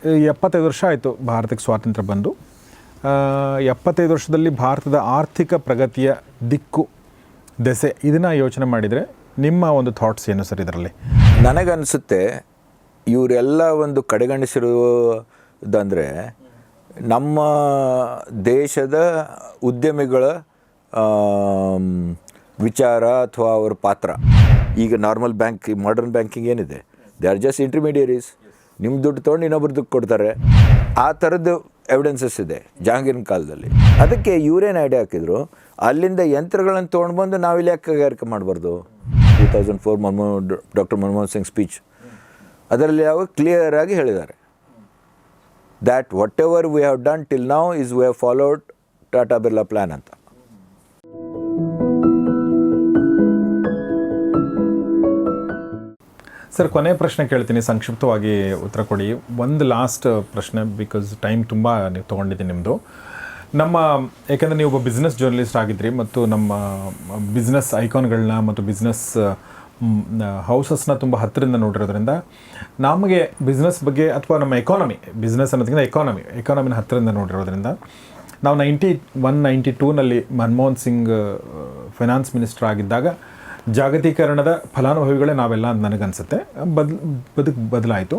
75 ವರ್ಷ ಆಯಿತು ಭಾರತಕ್ಕೆ ಸ್ವಾತಂತ್ರ್ಯ ಬಂದು. 75 ವರ್ಷದಲ್ಲಿ ಭಾರತದ ಆರ್ಥಿಕ ಪ್ರಗತಿಯ ದಿಕ್ಕು ದೆಸೆ ಇದನ್ನು ಯೋಚನೆ ಮಾಡಿದರೆ ನಿಮ್ಮ ಒಂದು ಥಾಟ್ಸ್ ಏನು ಸರ್ ಇದರಲ್ಲಿ? ನನಗನ್ನಿಸುತ್ತೆ ಇವರೆಲ್ಲ ಒಂದು ಕಡೆಗಣಿಸಿರುವುದಂದರೆ ನಮ್ಮ ದೇಶದ ಉದ್ಯಮಿಗಳ ವಿಚಾರ ಅಥವಾ ಅವ್ರ ಪಾತ್ರ. ಈಗ ನಾರ್ಮಲ್ ಬ್ಯಾಂಕ್, ಮಾಡರ್ನ್ ಬ್ಯಾಂಕಿಂಗ್ ಏನಿದೆ, ದೇ ಆರ್ ಜಸ್ಟ್ ಇಂಟರ್ಮೀಡಿಯರೀಸ್. ನಿಮ್ಮ ದುಡ್ಡು ತೊಗೊಂಡು ಇನ್ನೊಬ್ರು ದುಡ್ಡು ಕೊಡ್ತಾರೆ. ಆ ಥರದ್ದು ಎವಿಡೆನ್ಸಸ್ ಇದೆ ಜಹಾಂಗೀರ್ನ ಕಾಲದಲ್ಲಿ. ಅದಕ್ಕೆ ಇವರೇನು ಐಡಿಯಾ ಹಾಕಿದ್ರು, ಅಲ್ಲಿಂದ ಯಂತ್ರಗಳನ್ನು ತೊಗೊಂಡ್ಬಂದು ನಾವಿಲ್ಲಿ ಯಾಕೆ ಕೈಗಾರಿಕೆ ಮಾಡಬಾರ್ದು. 2004 ಡಾಕ್ಟರ್ ಮನಮೋಹನ್ ಸಿಂಗ್ ಸ್ಪೀಚ್ ಅದರಲ್ಲಿ ಯಾವ ಕ್ಲಿಯರ್ ಆಗಿ ಹೇಳಿದ್ದಾರೆ, that what ever we have done till now is V have followed Tata Birla plan ಅಂತ. ಸರ್, ಕೊನೆಯ ಪ್ರಶ್ನೆ ಕೇಳ್ತೀನಿ, ಸಂಕ್ಷಿಪ್ತವಾಗಿ ಉತ್ತರ ಕೊಡಿ. ಒಂದು ಲಾಸ್ಟ್ ಪ್ರಶ್ನೆ, ಬಿಕಾಸ್ ಟೈಮ್ ತುಂಬ ನೀವು ತೊಗೊಂಡಿದ್ದೀನಿ ನಿಮ್ಮದು. ಯಾಕೆಂದರೆ ನೀವು ಒಬ್ಬ ಬಿಸ್ನೆಸ್ ಜರ್ನಲಿಸ್ಟ್ ಆಗಿದ್ರಿ ಮತ್ತು ನಮ್ಮ ಬಿಸ್ನೆಸ್ ಐಕಾನ್ಗಳನ್ನ ಮತ್ತು ಬಿಸ್ನೆಸ್ ಹೌಸಸ್ನ ತುಂಬ ಹತ್ತಿರದಿಂದ ನೋಡಿರೋದ್ರಿಂದ ನಮಗೆ ಬಿಸ್ನೆಸ್ ಬಗ್ಗೆ ಅಥವಾ ನಮ್ಮ ಬಿಸ್ನೆಸ್ ಅನ್ನೋದಕ್ಕಿಂತ ಎಕಾನಮಿನ ಹತ್ತಿರದಿಂದ ನೋಡಿರೋದ್ರಿಂದ ನಾವು 92ನಲ್ಲಿ ಮನಮೋಹನ್ ಸಿಂಗ್ ಫೈನಾನ್ಸ್ ಮಿನಿಸ್ಟರ್ ಆಗಿದ್ದಾಗ ಜಾಗತೀಕರಣದ ಫಲಾನುಭವಿಗಳೇ ನಾವೆಲ್ಲ ಅಂತ ನನಗನ್ಸುತ್ತೆ. ಬದಲಾಯಿತು.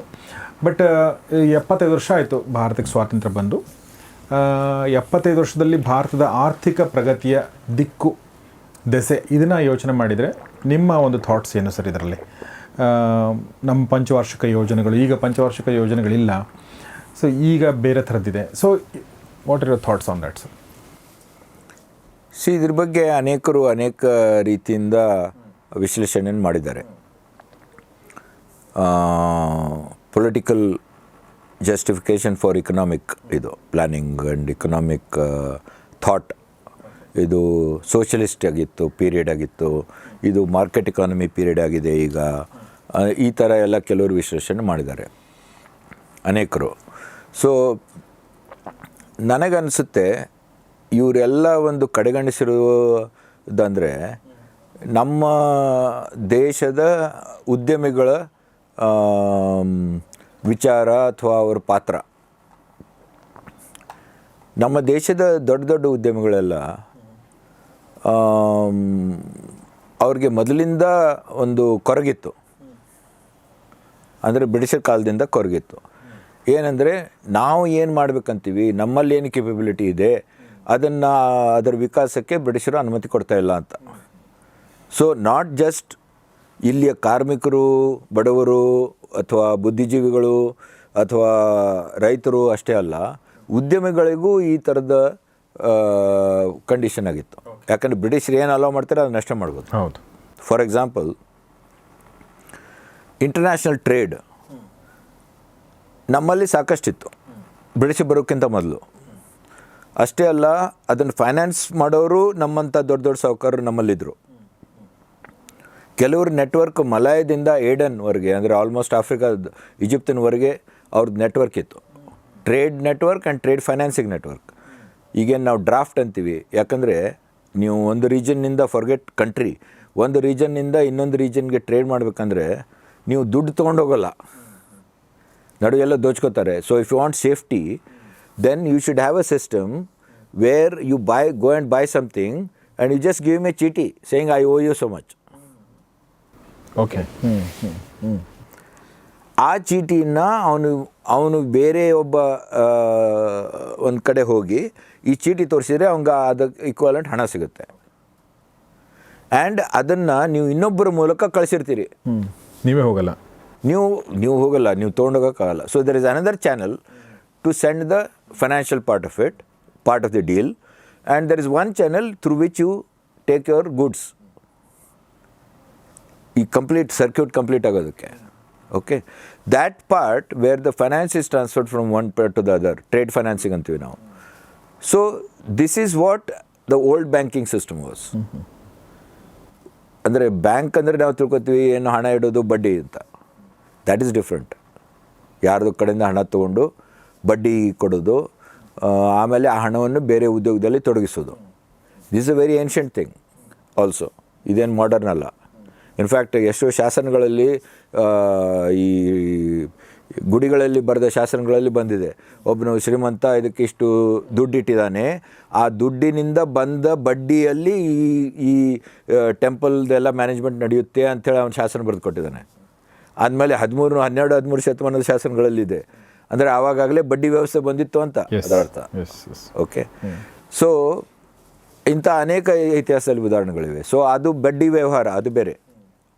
ಬಟ್ 75 ವರ್ಷ ಆಯಿತು ಭಾರತಕ್ಕೆ ಸ್ವಾತಂತ್ರ್ಯ ಬಂದು. 75 ವರ್ಷದಲ್ಲಿ ಭಾರತದ ಆರ್ಥಿಕ ಪ್ರಗತಿಯ ದಿಕ್ಕು ದೆಸೆ ಇದನ್ನು ಯೋಚನೆ ಮಾಡಿದರೆ ನಿಮ್ಮ ಒಂದು ಥಾಟ್ಸ್ ಏನು ಸರ್ ಇದರಲ್ಲಿ? ನಮ್ಮ ಪಂಚವಾರ್ಷಿಕ ಯೋಜನೆಗಳು, ಈಗ ಪಂಚವಾರ್ಷಿಕ ಯೋಜನೆಗಳಿಲ್ಲ, ಸೊ ಈಗ ಬೇರೆ ಥರದ್ದಿದೆ. So what are your thoughts on that sir? ಇದ್ರ ಬಗ್ಗೆ ಅನೇಕರು ಅನೇಕ ರೀತಿಯಿಂದ ವಿಶ್ಲೇಷಣೆಯನ್ನು ಮಾಡಿದ್ದಾರೆ. ಪೊಲಿಟಿಕಲ್ ಜಸ್ಟಿಫಿಕೇಷನ್ ಫಾರ್ ಇಕನಾಮಿಕ್ ಇದು ಪ್ಲ್ಯಾನಿಂಗ್ ಆ್ಯಂಡ್ ಇಕನಾಮಿಕ್ ಥಾಟ್, ಇದು ಸೋಷಲಿಸ್ಟ್ ಆಗಿತ್ತು ಪೀರಿಯಡ್ ಆಗಿತ್ತು, ಇದು ಮಾರ್ಕೆಟ್ ಎಕಾನಮಿ ಪೀರಿಯಡ್ ಆಗಿದೆ ಈಗ, ಈ ಥರ ಎಲ್ಲ ಕೆಲವರು ವಿಶ್ಲೇಷಣೆ ಮಾಡಿದ್ದಾರೆ ಅನೇಕರು. ಸೊ ನನಗನ್ನಿಸುತ್ತೆ ಇವರೆಲ್ಲ ಒಂದು ಕಡೆಗಣಿಸಿರುವುದಂದರೆ ನಮ್ಮ ದೇಶದ ಉದ್ಯಮಿಗಳ ವಿಚಾರ ಅಥವಾ ಅವ್ರ ಪಾತ್ರ. ನಮ್ಮ ದೇಶದ ದೊಡ್ಡ ದೊಡ್ಡ ಉದ್ಯಮಿಗಳೆಲ್ಲ ಅವ್ರಿಗೆ ಮೊದಲಿಂದ ಒಂದು ಕೊರಗಿತ್ತು, ಅಂದರೆ ಬ್ರಿಟಿಷರ್ ಕಾಲದಿಂದ ಕೊರಗಿತ್ತು. ಏನಂದರೆ ನಾವು ಏನು ಮಾಡಬೇಕಂತೀವಿ, ನಮ್ಮಲ್ಲಿ ಏನು ಕೇಪಬಿಲಿಟಿ ಇದೆ, ಅದರ ವಿಕಾಸಕ್ಕೆ ಬ್ರಿಟಿಷರು ಅನುಮತಿ ಕೊಡ್ತಾಯಿಲ್ಲ ಅಂತ. ಸೊ ನಾಟ್ ಜಸ್ಟ್ ಇಲ್ಲಿಯ ಕಾರ್ಮಿಕರು, ಬಡವರು ಅಥವಾ ಬುದ್ಧಿಜೀವಿಗಳು ಅಥವಾ ರೈತರು ಅಷ್ಟೇ ಅಲ್ಲ, ಉದ್ಯಮಿಗಳಿಗೂ ಈ ಥರದ ಕಂಡೀಷನ್ ಆಗಿತ್ತು. ಯಾಕಂದರೆ ಬ್ರಿಟಿಷರು ಏನು ಅಲೋ ಮಾಡ್ತಾರೆ ಅದನ್ನ ನಷ್ಟ ಮಾಡ್ಬೋದು. ಹೌದು. ಫಾರ್ ಎಕ್ಸಾಂಪಲ್, ಇಂಟರ್ನ್ಯಾಷನಲ್ ಟ್ರೇಡ್ ನಮ್ಮಲ್ಲಿ ಸಾಕಷ್ಟಿತ್ತು ಬ್ರಿಟಿಷ್ ಬರೋಕ್ಕಿಂತ ಮೊದಲು. ಅಷ್ಟೇ ಅಲ್ಲ, ಅದನ್ನು ಫೈನಾನ್ಸ್ ಮಾಡೋರು ನಮ್ಮಂಥ ದೊಡ್ಡ ದೊಡ್ಡ ಸಾಹುಕಾರರು ನಮ್ಮಲ್ಲಿದ್ದರು. ಕೆಲವರು ನೆಟ್ವರ್ಕ್ ಮಲಾಯದಿಂದ ಏಡನ್ವರೆಗೆ, ಅಂದರೆ ಆಲ್ಮೋಸ್ಟ್ ಆಫ್ರಿಕಾದ ಈಜಿಪ್ತಿನವರೆಗೆ ಅವ್ರದ್ದು ನೆಟ್ವರ್ಕ್ ಇತ್ತು, trade network and trade financing network. ಈಗೇನು ನಾವು ಡ್ರಾಫ್ಟ್ ಅಂತೀವಿ, ಯಾಕಂದರೆ ನೀವು ಒಂದು ರೀಜನ್ನಿಂದ ಫಾರ್ಗೆಟ್ ಕಂಟ್ರಿ, ಒಂದು ರೀಜನ್ನಿಂದ ಇನ್ನೊಂದು ರೀಜನ್ಗೆ ಟ್ರೇಡ್ ಮಾಡಬೇಕಂದ್ರೆ ನೀವು ದುಡ್ಡು ತೊಗೊಂಡೋಗಲ್ಲ, ನಡುವೆಲ್ಲ ದೋಚ್ಕೋತಾರೆ. So if you want safety, then you should have a system where you go and buy something and you just give him a cheety saying I owe you so much. Okay. ಆ ಚೀಟಿನ ಅವನು ಬೇರೆ ಒಬ್ಬ ಒಂದು ಕಡೆ ಹೋಗಿ ಈ ಚೀಟಿ ತೋರಿಸಿದರೆ ಅವ್ನಿಗೆ ಅದಕ್ಕೆ ಈಕ್ವಲೆಂಟ್ ಹಣ ಸಿಗುತ್ತೆ. ಆ್ಯಂಡ್ ಅದನ್ನು ನೀವು ಇನ್ನೊಬ್ಬರ ಮೂಲಕ ಕಳಿಸಿರ್ತೀರಿ, ನೀವೇ ಹೋಗಲ್ಲ, ನೀವು ಹೋಗಲ್ಲ, ನೀವು ತೊಗೊಂಡೋಗೋಕ್ಕಾಗಲ್ಲ. So there is another channel to send the financial part of it, part of the deal, and there is one channel through which you take your goods. ಈ ಕಂಪ್ಲೀಟ್ ಸರ್ಕ್ಯೂಟ್ ಕಂಪ್ಲೀಟ್ ಆಗೋದಕ್ಕೆ. Okay, that part where the finance is transferred from one part to the other, trade financing ಅಂತೀವಿ ನಾವು. So this is what the old banking system was. ಅಂದರೆ bank ಅಂದರೆ ನಾವು ತಿಳ್ಕೊತೀವಿ ಏನು ಹಣ ಇಡೋದು ಬಡ್ಡಿ ಅಂತ. That is different. ಯಾರ್ದು ಕಡೆಯಿಂದ ಹಣ ತೊಗೊಂಡು ಬಡ್ಡಿ ಕೊಡೋದು, ಆಮೇಲೆ ಆ ಹಣವನ್ನು ಬೇರೆ ಉದ್ಯೋಗದಲ್ಲಿ ತೊಡಗಿಸೋದು. This is a very ancient thing also. ಇದೇನು ಮಾಡರ್ನ್ ಅಲ್ಲ. ಇನ್ಫ್ಯಾಕ್ಟ್ ಎಷ್ಟೋ ಶಾಸನಗಳಲ್ಲಿ ಈ ಗುಡಿಗಳಲ್ಲಿ ಬರೆದ ಶಾಸನಗಳಲ್ಲಿ ಬಂದಿದೆ. ಒಬ್ಬನು ಶ್ರೀಮಂತ ಇದಕ್ಕಿಷ್ಟು ದುಡ್ಡಿಟ್ಟಿದ್ದಾನೆ, ಆ ದುಡ್ಡಿನಿಂದ ಬಂದ ಬಡ್ಡಿಯಲ್ಲಿ ಈ ಟೆಂಪಲ್ದೆಲ್ಲ ಮ್ಯಾನೇಜ್ಮೆಂಟ್ ನಡೆಯುತ್ತೆ ಅಂಥೇಳಿ ಅವನು ಶಾಸನ ಬರೆದು ಕೊಟ್ಟಿದ್ದಾನೆ. ಆದಮೇಲೆ 13 ಶತಮಾನದ ಶಾಸನಗಳಲ್ಲಿದೆ. ಅಂದರೆ ಆವಾಗಲೇ ಬಡ್ಡಿ ವ್ಯವಸ್ಥೆ ಬಂದಿತ್ತು ಅಂತ ಅದರ ಅರ್ಥ. ಓಕೆ, ಸೊ ಇಂಥ ಅನೇಕ ಇತಿಹಾಸದಲ್ಲಿ ಉದಾಹರಣೆಗಳಿವೆ. ಸೊ ಅದು ಬಡ್ಡಿ ವ್ಯವಹಾರ, ಅದು ಬೇರೆ.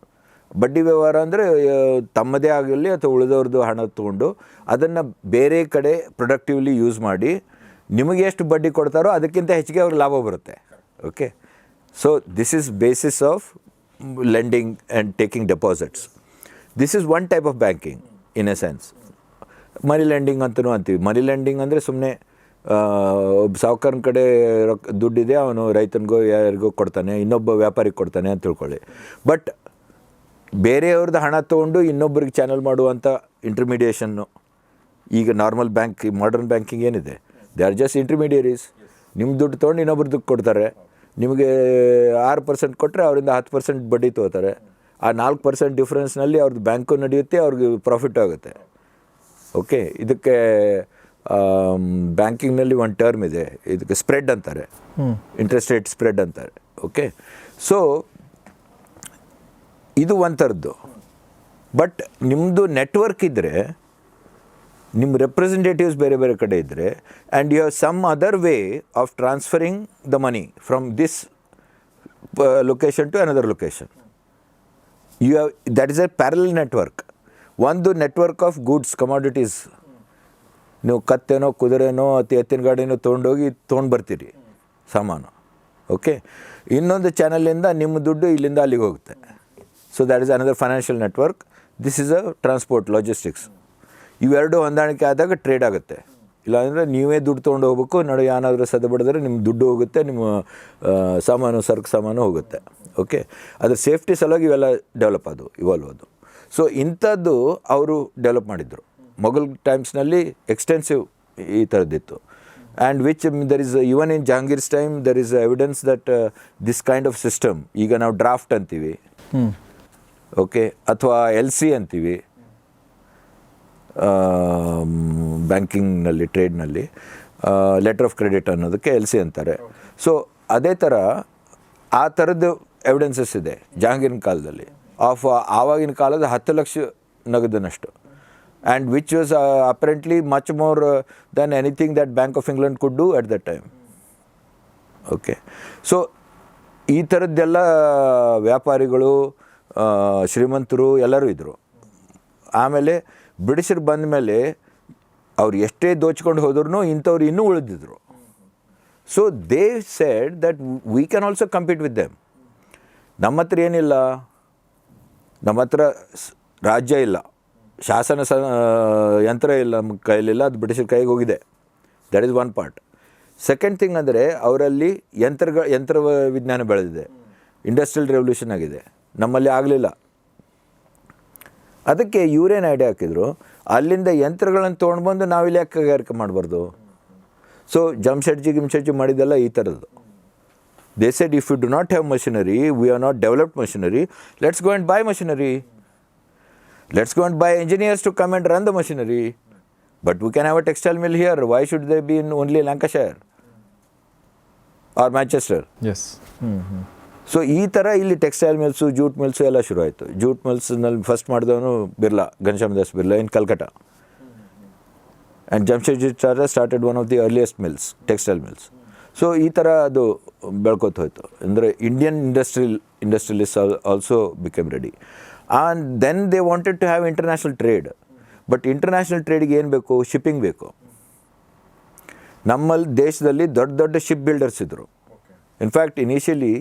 ಬಡ್ಡಿ ವ್ಯವಹಾರ ಅಂದರೆ ತಮ್ಮದೇ ಆಗಲಿ ಅಥವಾ ಉಳಿದವ್ರದ್ದು ಹಣ ತೊಗೊಂಡು ಅದನ್ನು ಬೇರೆ ಕಡೆ ಪ್ರೊಡಕ್ಟಿವ್ಲಿ ಯೂಸ್ ಮಾಡಿ ನಿಮಗೆ ಎಷ್ಟು ಬಡ್ಡಿ ಕೊಡ್ತಾರೋ ಅದಕ್ಕಿಂತ ಹೆಚ್ಚಿಗೆ ಅವ್ರಿಗೆ ಲಾಭ ಬರುತ್ತೆ. Okay, so this is basis of lending and taking deposits. This is one type of banking in a sense. Money lending ಅಂತಲೂ ಅಂತೀವಿ. ಮನಿ ಲೆಂಡಿಂಗ್ ಅಂದರೆ ಸುಮ್ಮನೆ ಒಬ್ಬ ಸಾಹುಕಾರನ ಕಡೆ ದುಡ್ಡಿದೆ, ಅವನು ರೈತನಿಗೋ ಯಾರಿಗೋ ಕೊಡ್ತಾನೆ, ಇನ್ನೊಬ್ಬ ವ್ಯಾಪಾರಿಗೆ ಕೊಡ್ತಾನೆ ಅಂತ ತಿಳ್ಕೊಳ್ಳಿ. ಬಟ್ ಬೇರೆಯವ್ರದ್ದು ಹಣ ತೊಗೊಂಡು ಇನ್ನೊಬ್ಬರಿಗೆ ಚಾನಲ್ ಮಾಡುವಂಥ ಇಂಟರ್ಮೀಡಿಯೇಷನ್ನು ಈಗ ನಾರ್ಮಲ್ ಬ್ಯಾಂಕ್, ಮಾಡರ್ನ್ ಬ್ಯಾಂಕಿಂಗ್ ಏನಿದೆ, ದೇ ಆರ್ ಜಸ್ಟ್ ಇಂಟರ್ಮೀಡಿಯರೀಸ್. ನಿಮ್ಮ ದುಡ್ಡು ತೊಗೊಂಡು ಇನ್ನೊಬ್ರದ್ದು ಕೊಡ್ತಾರೆ. ನಿಮಗೆ 6% ಕೊಟ್ಟರೆ ಅವರಿಂದ 10% ಬಡ್ಡಿ ತೊಗೋತಾರೆ. ಆ 4% ಡಿಫ್ರೆನ್ಸ್ನಲ್ಲಿ ಅವ್ರದ್ದು ಬ್ಯಾಂಕು ನಡೆಯುತ್ತೆ, ಅವ್ರಿಗೆ ಪ್ರಾಫಿಟ್ ಆಗುತ್ತೆ. ಓಕೆ, ಇದಕ್ಕೆ ಬ್ಯಾಂಕಿಂಗ್ನಲ್ಲಿ ಒಂದು ಟರ್ಮ್ ಇದೆ, ಇದಕ್ಕೆ ಸ್ಪ್ರೆಡ್ ಅಂತಾರೆ, ಇಂಟ್ರೆಸ್ಟ್ ರೇಟ್ ಸ್ಪ್ರೆಡ್ ಅಂತಾರೆ. ಓಕೆ, ಸೊ ಇದು ಒಂಥರದ್ದು. ಬಟ್ ನಿಮ್ಮದು ನೆಟ್ವರ್ಕ್ ಇದ್ದರೆ, ನಿಮ್ಮ ರೆಪ್ರೆಸೆಂಟೇಟಿವ್ಸ್ ಬೇರೆ ಬೇರೆ ಕಡೆ ಇದ್ದರೆ, and you have some other way of transferring the money from this location to another location, you have that is a parallel network. ಒಂದು ನೆಟ್ವರ್ಕ್ ಆಫ್ ಗೂಡ್ಸ್, ಕಮಾಡಿಟೀಸ್. ನೀವು ಕತ್ತೇನೋ ಕುದುರೆನೋ ಅಥವಾ ಎತ್ತಿನ ಗಾಡಿನೋ ತೊಗೊಂಡೋಗಿ ಬರ್ತೀರಿ ಸಾಮಾನು. ಓಕೆ, ಇನ್ನೊಂದು ಚಾನಲಿಂದ ನಿಮ್ಮ ದುಡ್ಡು ಇಲ್ಲಿಂದ ಅಲ್ಲಿಗೆ ಹೋಗುತ್ತೆ. So that is another financial network. This is a transport, logistics. ಇವೆರಡು ಹೊಂದಾಣಿಕೆ ಆದಾಗ ಟ್ರೇಡ್ ಆಗುತ್ತೆ. ಇಲ್ಲಾಂದರೆ ನೀವೇ ದುಡ್ಡು ತೊಗೊಂಡು ಹೋಗ್ಬೇಕು, ನಡು ಏನಾದರೂ ಸದ ಬಡಿದ್ರೆ ನಿಮ್ಮ ದುಡ್ಡು ಹೋಗುತ್ತೆ, ನಿಮ್ಮ ಸರಕು ಸಾಮಾನು ಹೋಗುತ್ತೆ. ಓಕೆ, ಅದ್ರ ಸೇಫ್ಟಿ ಸಲುವಾಗಿ ಇವೆಲ್ಲ ಇವಾಲ್ವ್ ಆದವು. ಸೊ ಇಂಥದ್ದು ಅವರು ಡೆವಲಪ್ ಮಾಡಿದರು. ಮೊಘಲ್ ಟೈಮ್ಸ್ನಲ್ಲಿ ಎಕ್ಸ್ಟೆನ್ಸಿವ್ ಈ ಥರದ್ದಿತ್ತು. And which there is even in Jahangir's time there is evidence that this kind of system, ಈಗ ನಾವು ಡ್ರಾಫ್ಟ್ ಅಂತೀವಿ, ಓಕೆ, ಅಥವಾ LC ಅಂತೀವಿ ಬ್ಯಾಂಕಿಂಗ್ನಲ್ಲಿ, ಟ್ರೇಡ್ನಲ್ಲಿ ಲೆಟರ್ ಆಫ್ ಕ್ರೆಡಿಟ್ ಅನ್ನೋದಕ್ಕೆ LC ಅಂತಾರೆ. ಸೊ ಅದೇ ಥರ ಆ ಥರದ್ದು ಎವಿಡೆನ್ಸಸ್ ಇದೆ ಜಹಾಂಗೀರ್ನ ಕಾಲದಲ್ಲಿ, ಆವಾಗಿನ ಕಾಲದ 10 ಲಕ್ಷ ನಗದಿನಷ್ಟು. And which was apparently much more than anything that bank of England could do at that time. Okay, so ಈ ಥರದ್ದೆಲ್ಲ ವ್ಯಾಪಾರಿಗಳು, ಶ್ರೀಮಂತರು ಎಲ್ಲರೂ ಇದ್ದರು. ಆಮೇಲೆ ಬ್ರಿಟಿಷರು ಬಂದ ಮೇಲೆ ಅವ್ರು ಎಷ್ಟೇ ದೋಚ್ಕೊಂಡು ಹೋದ್ರೂ ಇಂಥವ್ರು ಇನ್ನೂ ಉಳಿದಿದ್ರು. So they said that we can also compete with them. ನಮ್ಮ ಹತ್ರ ಏನಿಲ್ಲ, ನಮ್ಮ ಹತ್ರ ರಾಜ್ಯ ಇಲ್ಲ, ಶಾಸನ ಯಂತ್ರ ಇಲ್ಲ, ನಮ್ಮ ಕೈಲಿಲ್ಲ, ಅದು ಬ್ರಿಟಿಷರ ಕೈಗೆ ಹೋಗಿದೆ. That is one part. Second thing ಅಂದರೆ ಅವರಲ್ಲಿ ಯಂತ್ರ ವಿಜ್ಞಾನ ಬೆಳೆದಿದೆ, ಇಂಡಸ್ಟ್ರಿಯಲ್ ರೆವಲ್ಯೂಷನ್ ಆಗಿದೆ, ನಮ್ಮಲ್ಲಿ ಆಗಲಿಲ್ಲ. ಅದಕ್ಕೆ ಇವರೇನು ಐಡಿಯಾ ಹಾಕಿದ್ರು, ಅಲ್ಲಿಂದ ಯಂತ್ರಗಳನ್ನು ತೊಗೊಂಡ್ಬಂದು ನಾವಿಲ್ಲಿ ಯಾಕೆ ಕೈಗಾರಿಕೆ ಮಾಡಬಾರ್ದು. ಸೊ ಗಿಮ್ಶೆಡ್ಜಿ ಮಾಡಿದ್ದೆಲ್ಲ ಈ ಥರದ್ದು. They said if you do not have machinery, we are not developed machinery, let's go and buy machinery. Let's go and buy engineers to come and run the machinery. But we can have a textile mill here. Why should they be in only Lancashire or Manchester? Yes. So ಈ ಥರ ಇಲ್ಲಿ textile meals, jute meals ಎಲ್ಲ ಶುರು ಆಯಿತು. Jute ಮಿಲ್ಸ್ನಲ್ಲಿ first ಮಾಡಿದವನು Birla, Ghanshyam Das Birla in Calcutta. And Jamshedji started one of the earliest mills, textile mills. So ಈ ಥರ ಅದು ಬೆಳ್ಕೊತ ಹೋಯ್ತು. ಅಂದರೆ Indian industrialist also became ready. And then they wanted to have international trade. But international ಟ್ರೇಡಿಗೆ ಏನು ಬೇಕು? ಶಿಪ್ಪಿಂಗ್ ಬೇಕು. ನಮ್ಮಲ್ಲಿ ದೇಶದಲ್ಲಿ ದೊಡ್ಡ ದೊಡ್ಡ ಶಿಪ್ ಬಿಲ್ಡರ್ಸ್ ಇದ್ದರು. In fact initially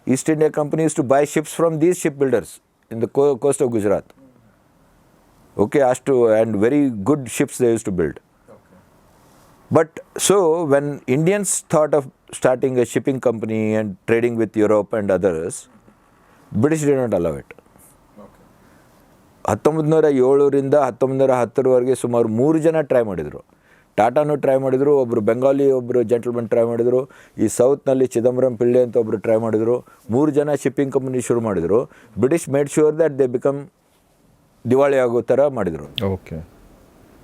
East India company used to buy ships from these ship builders in the coast of Gujarat. Okay, ಅಷ್ಟು and very good ships they used to build. But so when Indians thought of starting a shipping company and trading with Europe and others, British did not allow it. 1907ರಿಂದ 1910ರವರೆಗೆ ಸುಮಾರು 3 ಜನ try ಮಾಡಿದರು. ಟಾಟಾನು try ಮಾಡಿದರು, ಒಬ್ಬರು ಬೆಂಗಾಲಿ ಒಬ್ಬರು gentleman try ಮಾಡಿದರು, ಈ ಸೌತ್ನಲ್ಲಿ ಚಿದಂಬರಂ ಪಿಳ್ಳೆ ಅಂತ ಒಬ್ಬರು ಟ್ರೈ ಮಾಡಿದರು. 3 ಜನ ಶಿಪ್ಪಿಂಗ್ ಕಂಪನಿ ಶುರು ಮಾಡಿದರು. British made sure that they become ದಿವಾಳಿ ಆಗೋ ಥರ ಮಾಡಿದರು. ಓಕೆ,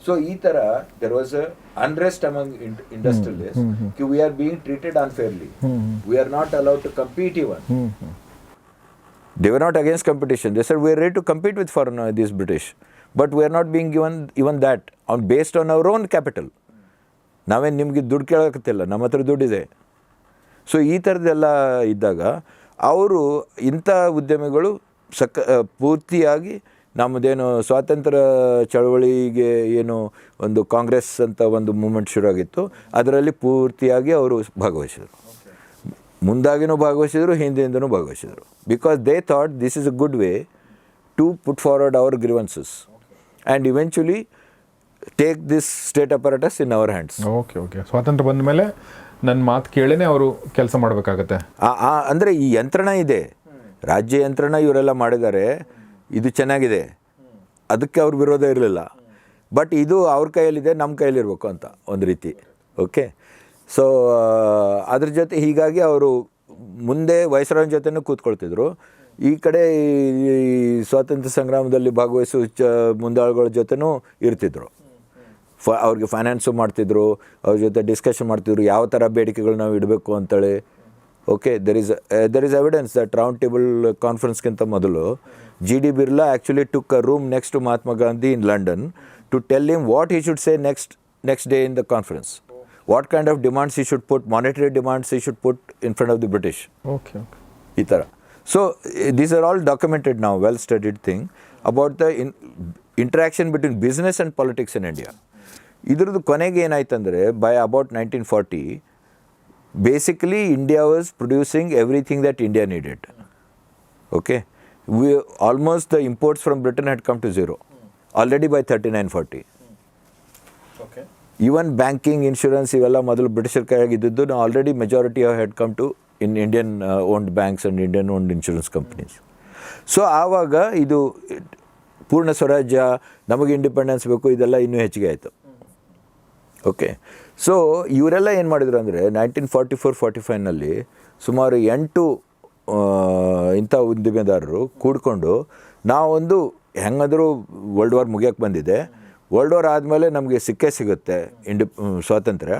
ಸೊ ಈ ಥರ there was a unrest among industrialist we are being treated unfairly, we are not allowed to compete even. They were not against competition. They said we are ready to compete with foreign these British, but we are not being given even that based on our own capital. ನಾವೇನು ನಿಮಗೆ ದುಡ್ಡು ಕೇಳೋಕತ್ತಿಲ್ಲ, ನಮ್ಮ ಹತ್ರ ದುಡ್ಡಿದೆ. So ಈ ಥರದ್ದೆಲ್ಲ ಇದ್ದಾಗ ಅವರು ಇಂಥ ಉದ್ಯಮಿಗಳು ಪೂರ್ತಿಯಾಗಿ ನಮ್ಮದೇನು ಸ್ವಾತಂತ್ರ್ಯ ಚಳವಳಿಗೆ ಏನು ಒಂದು ಕಾಂಗ್ರೆಸ್ ಅಂತ ಒಂದು ಮೂಮೆಂಟ್ ಶುರುವಾಗಿತ್ತು, ಅದರಲ್ಲಿ ಪೂರ್ತಿಯಾಗಿ ಅವರು ಭಾಗವಹಿಸಿದರು. ಮುಂದಾಗಿನೂ ಭಾಗವಹಿಸಿದರು, ಹಿಂದೆಯಿಂದನೂ ಭಾಗವಹಿಸಿದರು. Because they thought this is a good way to put forward our grievances and eventually take this state apparatus in our hands. Okay ಸ್ವಾತಂತ್ರ್ಯ ಬಂದ ಮೇಲೆ ನನ್ನ ಮಾತು ಕೇಳೇ ಅವರು ಕೆಲಸ ಮಾಡಬೇಕಾಗತ್ತೆ. ಅಂದರೆ ಈ ಯಂತ್ರಣ ಇದೆ, ರಾಜ್ಯ ಯಂತ್ರಣ ಇವರೆಲ್ಲ ಮಾಡಿದ್ದಾರೆ, ಇದು ಚೆನ್ನಾಗಿದೆ, ಅದಕ್ಕೆ ಅವ್ರ ವಿರೋಧ ಇರಲಿಲ್ಲ. ಬಟ್ ಇದು ಅವ್ರ ಕೈಯಲ್ಲಿದೆ, ನಮ್ಮ ಕೈಯಲ್ಲಿರಬೇಕು ಅಂತ ಒಂದು ರೀತಿ. ಓಕೆ, ಸೊ ಅದ್ರ ಜೊತೆ ಹೀಗಾಗಿ ಅವರು ಮುಂದೆ ವೈಸ್ರಾಯ್ ಜೊತೆನೂ ಕೂತ್ಕೊಳ್ತಿದ್ರು, ಈ ಕಡೆ ಈ ಸ್ವಾತಂತ್ರ್ಯ ಸಂಗ್ರಾಮದಲ್ಲಿ ಭಾಗವಹಿಸೋ ಮುಂದಾಳುಗಳ ಜೊತೆನೂ ಇರ್ತಿದ್ರು. ಅವ್ರಿಗೆ ಫೈನಾನ್ಸು ಮಾಡ್ತಿದ್ರು, ಅವ್ರ ಜೊತೆ ಡಿಸ್ಕಷನ್ ಮಾಡ್ತಿದ್ರು ಯಾವ ಥರ ಬೇಡಿಕೆಗಳು ನಾವು ಇಡಬೇಕು ಅಂತೇಳಿ. Okay, there is evidence that round table ಕಾನ್ಫರೆನ್ಸ್ಗಿಂತ ಮೊದಲು GD Birla actually took a room next to Mahatma Gandhi in London to tell him what he should say next day in the conference. What kind of demands he should put, monetary demands he should put in front of the British. Okay. ಈ ಥರ. So these are all documented now, well studied thing about the interaction between business and politics in India. ಇದ್ರದ್ದು ಕೊನೆಗೆ ಏನಾಯ್ತಂದರೆ by about 1940 basically India was producing everything that India needed. Okay, almost the imports from Britain had come to zero already by 39-40. Even banking, insurance ಇವೆಲ್ಲ ಮೊದಲು ಬ್ರಿಟಿಷರ ಕೈಯಾಗಿದ್ದು already majority had come to Indian owned banks and Indian owned insurance companies. So ಆವಾಗ ಇದು ಪೂರ್ಣ ಸ್ವರಾಜ್ಯ, ನಮಗೆ independence ಬೇಕು, ಇದೆಲ್ಲ ಇನ್ನೂ ಹೆಚ್ಚಿಗೆ ಆಯಿತು. ಓಕೆ, ಸೊ ಇವರೆಲ್ಲ ಏನು ಮಾಡಿದ್ರು ಅಂದರೆ 1944-45ನಲ್ಲಿ ಸುಮಾರು 8 ಇಂಥ ಉದ್ದಿಮೆದಾರರು ಕೂಡ್ಕೊಂಡು ನಾವೊಂದು ಹೆಂಗಾದರೂ ವರ್ಲ್ಡ್ ವಾರ್ ಮುಗಿಯೋಕ್ಕೆ ಬಂದಿದೆ, ವರ್ಲ್ಡ್ ವಾರ್ ಆದಮೇಲೆ ನಮಗೆ ಸಿಗುತ್ತೆ ಸ್ವಾತಂತ್ರ್ಯ,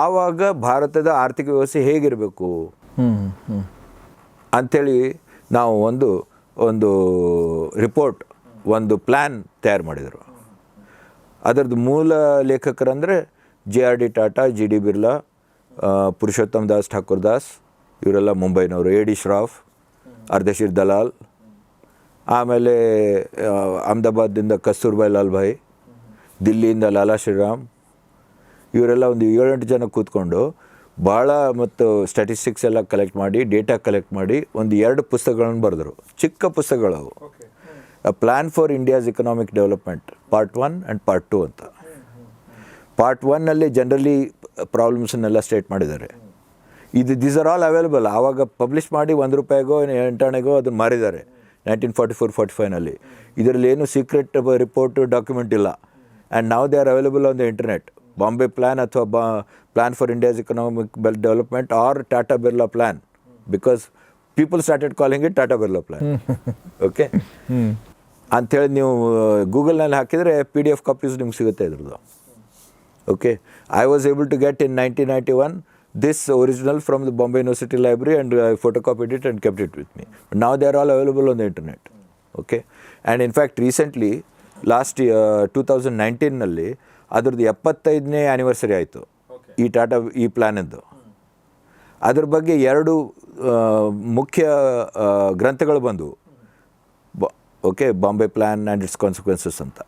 ಆವಾಗ ಭಾರತದ ಆರ್ಥಿಕ ವ್ಯವಸ್ಥೆ ಹೇಗಿರಬೇಕು ಅಂಥೇಳಿ ನಾವು ಒಂದು ರಿಪೋರ್ಟ್, ಒಂದು ಪ್ಲ್ಯಾನ್ ತಯಾರು ಮಾಡಿದರು. ಅದರದ್ದು ಮೂಲ ಲೇಖಕರಂದರೆ JRD ಟಾಟಾ, GD ಬಿರ್ಲಾ, ಪುರುಷೋತ್ತಮ್ ದಾಸ್ ಠಾಕೂರ್ ದಾಸ್, ಇವರೆಲ್ಲ ಮುಂಬೈನವರು, AD ಶ್ರಾಫ್, ಅರ್ಧಶೀರ್ ದಲಾಲ್, ಆಮೇಲೆ ಅಹಮದಾಬಾದಿಂದ ಕಸ್ತೂರ್ಬಾಯ್ ಲಾಲ್ ಭಾಯ್, ದಿಲ್ಲಿಯಿಂದ ಲಾಲಾ ಶ್ರೀರಾಮ್, ಇವರೆಲ್ಲ ಒಂದು 7-8 ಜನ ಕೂತ್ಕೊಂಡು ಭಾಳ ಮತ್ತು ಸ್ಟ್ಯಾಟಿಸ್ಟಿಕ್ಸ್ ಎಲ್ಲ ಕಲೆಕ್ಟ್ ಮಾಡಿ, ಡೇಟಾ ಕಲೆಕ್ಟ್ ಮಾಡಿ ಒಂದು 2 ಪುಸ್ತಕಗಳನ್ನು ಬರೆದರು. ಚಿಕ್ಕ ಪುಸ್ತಕಗಳವು, a plan for India's economic development part 1 and part 2 ಅಂತ. ಪಾರ್ಟ್ 1ನಲ್ಲಿ ಜನರಲಿ ಪ್ರಾಬ್ಲಮ್ಸನ್ನೆಲ್ಲ ಸ್ಟೇಟ್ ಮಾಡಿದ್ದಾರೆ. These are all available. ಆವಾಗ ಪಬ್ಲಿಷ್ ಮಾಡಿ ₹1ಗೋ 8 ಆಣೆಗೋ ಅದನ್ನು ಮಾರಿದ್ದಾರೆ 1944-45ನಲ್ಲಿ. ಇದರಲ್ಲಿ ಏನು ಸೀಕ್ರೆಟ್ ರಿಪೋರ್ಟ್ ಡಾಕ್ಯುಮೆಂಟ್ ಇಲ್ಲ. And now they are available on the internet. Bombay plan ಅಥವಾ plan for India's economic development or Tata Birla plan, because people started calling it Tata Birla plan. Okay, ಅಂಥೇಳಿ ನೀವು ಗೂಗಲ್ನಲ್ಲಿ ಹಾಕಿದರೆ PDF ಕಾಪೀಸ್ ನಿಮ್ಗೆ ಸಿಗುತ್ತೆ ಇದ್ರದ್ದು. Okay, I was able to get in 1991 this original from the Bombay University Library and I photocopied it and kept it with me. But now they are all available on the internet. Okay, and in fact recently last year 2019ನಲ್ಲಿ ಅದರದ್ದು 75ನೇ anniversary ಆಯಿತು ಈ ಟಾಟಾ ಈ ಪ್ಲ್ಯಾನದ್ದು. ಅದ್ರ ಬಗ್ಗೆ 2 ಮುಖ್ಯ ಗ್ರಂಥಗಳು ಬಂದವು. Okay, Bombay plan and it's consequences ಅಂತ.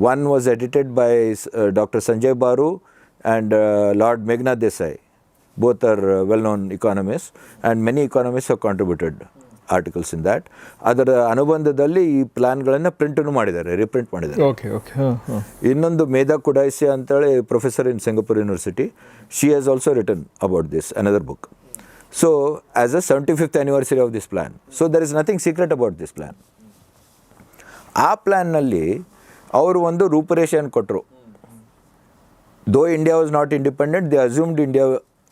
One was edited by Dr. Sanjay Baru and Lord Meghnad Desai. Both are well-known economists and many economists have contributed articles in that. ಅದರ ಅನುಬಂಧದಲ್ಲಿ ಈ ಪ್ಲ್ಯಾನ್ಗಳನ್ನು ಪ್ರಿಂಟನ್ನು ಮಾಡಿದ್ದಾರೆ, ರೀಪ್ರಿಂಟ್ ಮಾಡಿದ್ದಾರೆ. ಇನ್ನೊಂದು ಮೇಧಾ ಕುಡಾಯಿಸಿ ಅಂತೇಳಿ professor in Singapore university, she has also written about this another book. So as a 75th anniversary of this plan. So there is nothing secret about this plan. ಆ ಪ್ಲ್ಯಾನ್ನಲ್ಲಿ ಅವರು ಒಂದು ರೂಪುರೇಷೆಯನ್ನು ಕೊಟ್ಟರು. Though India was not independent, they assumed India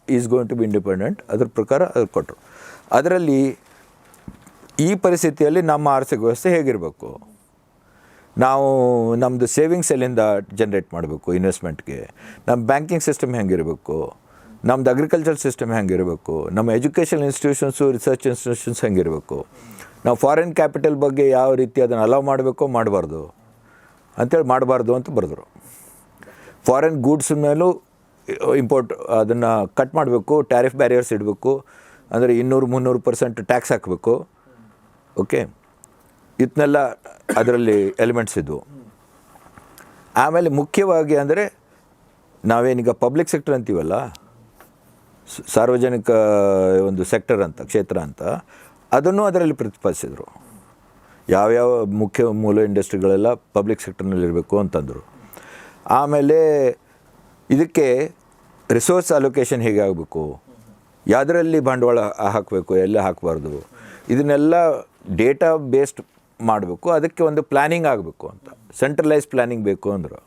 is going to be independent. ಅದ್ರ ಪ್ರಕಾರ ಅದು ಕೊಟ್ಟರು. ಅದರಲ್ಲಿ ಈ ಪರಿಸ್ಥಿತಿಯಲ್ಲಿ ನಮ್ಮ ಆರ್ಥಿಕ ವ್ಯವಸ್ಥೆ ಹೇಗಿರಬೇಕು, ನಾವು ನಮ್ಮದು ಸೇವಿಂಗ್ಸ್ ಎಲ್ಲಿಂದ ಜನ್ರೇಟ್ ಮಾಡಬೇಕು ಇನ್ವೆಸ್ಟ್ಮೆಂಟ್ಗೆ, ನಮ್ಮ ಬ್ಯಾಂಕಿಂಗ್ ಸಿಸ್ಟಮ್ ಹೆಂಗಿರಬೇಕು, ನಮ್ಮದು ಅಗ್ರಿಕಲ್ಚರ್ ಸಿಸ್ಟಮ್ ಹೆಂಗಿರಬೇಕು, ನಮ್ಮ ಎಜುಕೇಷನ್ ಇನ್ಸ್ಟಿಟ್ಯೂಷನ್ಸು ರಿಸರ್ಚ್ ಇನ್ಸ್ಟಿಟ್ಯೂಷನ್ಸ್ ಹೆಂಗಿರಬೇಕು, ನಾವು ಫಾರಿನ್ ಕ್ಯಾಪಿಟಲ್ ಬಗ್ಗೆ ಯಾವ ರೀತಿ ಅದನ್ನು ಅಲೌ ಮಾಡಬೇಕೋ ಮಾಡಬಾರ್ದು ಅಂಥೇಳಿ ಮಾಡಬಾರ್ದು ಅಂತ ಬರೆದ್ರು. ಫಾರಿನ್ ಗೂಡ್ಸ್ ಮೇಲೂ ಇಂಪೋರ್ಟ್ ಅದನ್ನು ಕಟ್ ಮಾಡಬೇಕು, ಟ್ಯಾರಿಫ್ ಬ್ಯಾರಿಯರ್ಸ್ ಇಡಬೇಕು, ಅಂದರೆ 200-300% ಟ್ಯಾಕ್ಸ್ ಹಾಕಬೇಕು. ಓಕೆ, ಇದನ್ನೆಲ್ಲ ಅದರಲ್ಲಿ ಎಲಿಮೆಂಟ್ಸ್ ಇದ್ವು. ಆಮೇಲೆ ಮುಖ್ಯವಾಗಿ ಅಂದರೆ ನಾವೇನೀಗ ಪಬ್ಲಿಕ್ ಸೆಕ್ಟರ್ ಅಂತೀವಲ್ಲ, ಸಾರ್ವಜನಿಕ ಒಂದು ಸೆಕ್ಟರ್ ಅಂತ, ಕ್ಷೇತ್ರ ಅಂತ, ಅದನ್ನು ಅದರಲ್ಲಿ ಪ್ರತಿಪಾದಿಸಿದರು. ಯಾವ್ಯಾವ ಮುಖ್ಯ ಮೂಲ ಇಂಡಸ್ಟ್ರಿಗಳೆಲ್ಲ ಪಬ್ಲಿಕ್ ಸೆಕ್ಟರ್ನಲ್ಲಿರಬೇಕು ಅಂತಂದರು. ಆಮೇಲೆ ಇದಕ್ಕೆ ರಿಸೋರ್ಸ್ ಅಲೋಕೇಶನ್ ಹೇಗೆ ಆಗಬೇಕು, ಯಾವುದರಲ್ಲಿ ಬಂಡವಾಳ ಹಾಕಬೇಕು, ಎಲ್ಲ ಹಾಕಬಾರ್ದು, ಇದನ್ನೆಲ್ಲ ಡೇಟಾ ಬೇಸ್ಡ್ ಮಾಡಬೇಕು. ಅದಕ್ಕೆ ಒಂದು ಪ್ಲ್ಯಾನಿಂಗ್ ಆಗಬೇಕು ಅಂತ, ಸೆಂಟ್ರಲೈಸ್ ಪ್ಲ್ಯಾನಿಂಗ್ ಬೇಕು ಅಂದರು.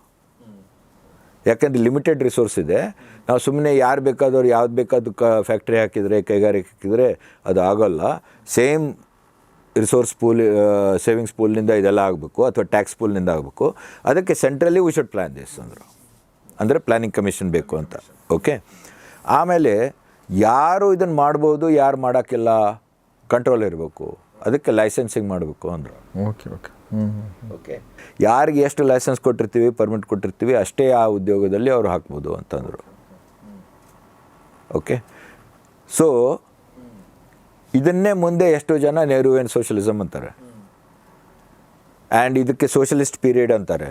ಯಾಕಂದರೆ ಲಿಮಿಟೆಡ್ ರಿಸೋರ್ಸ್ ಇದೆ. ನಾವು ಸುಮ್ಮನೆ ಯಾರು ಬೇಕಾದವ್ರು ಯಾವ್ದು ಬೇಕಾದ ಫ್ಯಾಕ್ಟ್ರಿ ಹಾಕಿದರೆ, ಕೈಗಾರಿಕೆ ಹಾಕಿದರೆ ಅದು ಆಗೋಲ್ಲ. ಸೇಮ್ ರಿಸೋರ್ಸ್ ಪೂಲ್, ಸೇವಿಂಗ್ಸ್ ಪೂಲ್ನಿಂದ ಇದೆಲ್ಲ ಆಗಬೇಕು, ಅಥವಾ ಟ್ಯಾಕ್ಸ್ ಪೂಲ್ನಿಂದ ಆಗಬೇಕು. ಅದಕ್ಕೆ centrally we should plan this ಅಂದರು. ಅಂದರೆ ಪ್ಲ್ಯಾನಿಂಗ್ ಕಮಿಷನ್ ಬೇಕು ಅಂತ. ಓಕೆ, ಆಮೇಲೆ ಯಾರು ಇದನ್ನು ಮಾಡ್ಬೋದು, ಯಾರು ಮಾಡೋಕ್ಕಿಲ್ಲ, ಕಂಟ್ರೋಲ್ ಇರಬೇಕು. ಅದಕ್ಕೆ ಲೈಸೆನ್ಸಿಂಗ್ ಮಾಡಬೇಕು ಅಂದರು. ಓಕೆ ಓಕೆ ಓಕೆ, ಯಾರಿಗೆ ಎಷ್ಟು ಲೈಸೆನ್ಸ್ ಕೊಟ್ಟಿರ್ತೀವಿ, ಪರ್ಮಿಟ್ ಕೊಟ್ಟಿರ್ತೀವಿ, ಅಷ್ಟೇ ಆ ಉದ್ಯೋಗದಲ್ಲಿ ಅವರು ಹಾಕ್ಬೋದು ಅಂತಂದರು. ಓಕೆ, ಸೊ ಇದನ್ನೇ ಮುಂದೆ ಎಷ್ಟೋ ಜನ ನೆಹರುವಿಯನ್ ಸೋಷಲಿಸಮ್ ಅಂತಾರೆ. ಆ್ಯಂಡ್ ಇದಕ್ಕೆ ಸೋಷಲಿಸ್ಟ್ ಪೀರಿಯಡ್ ಅಂತಾರೆ,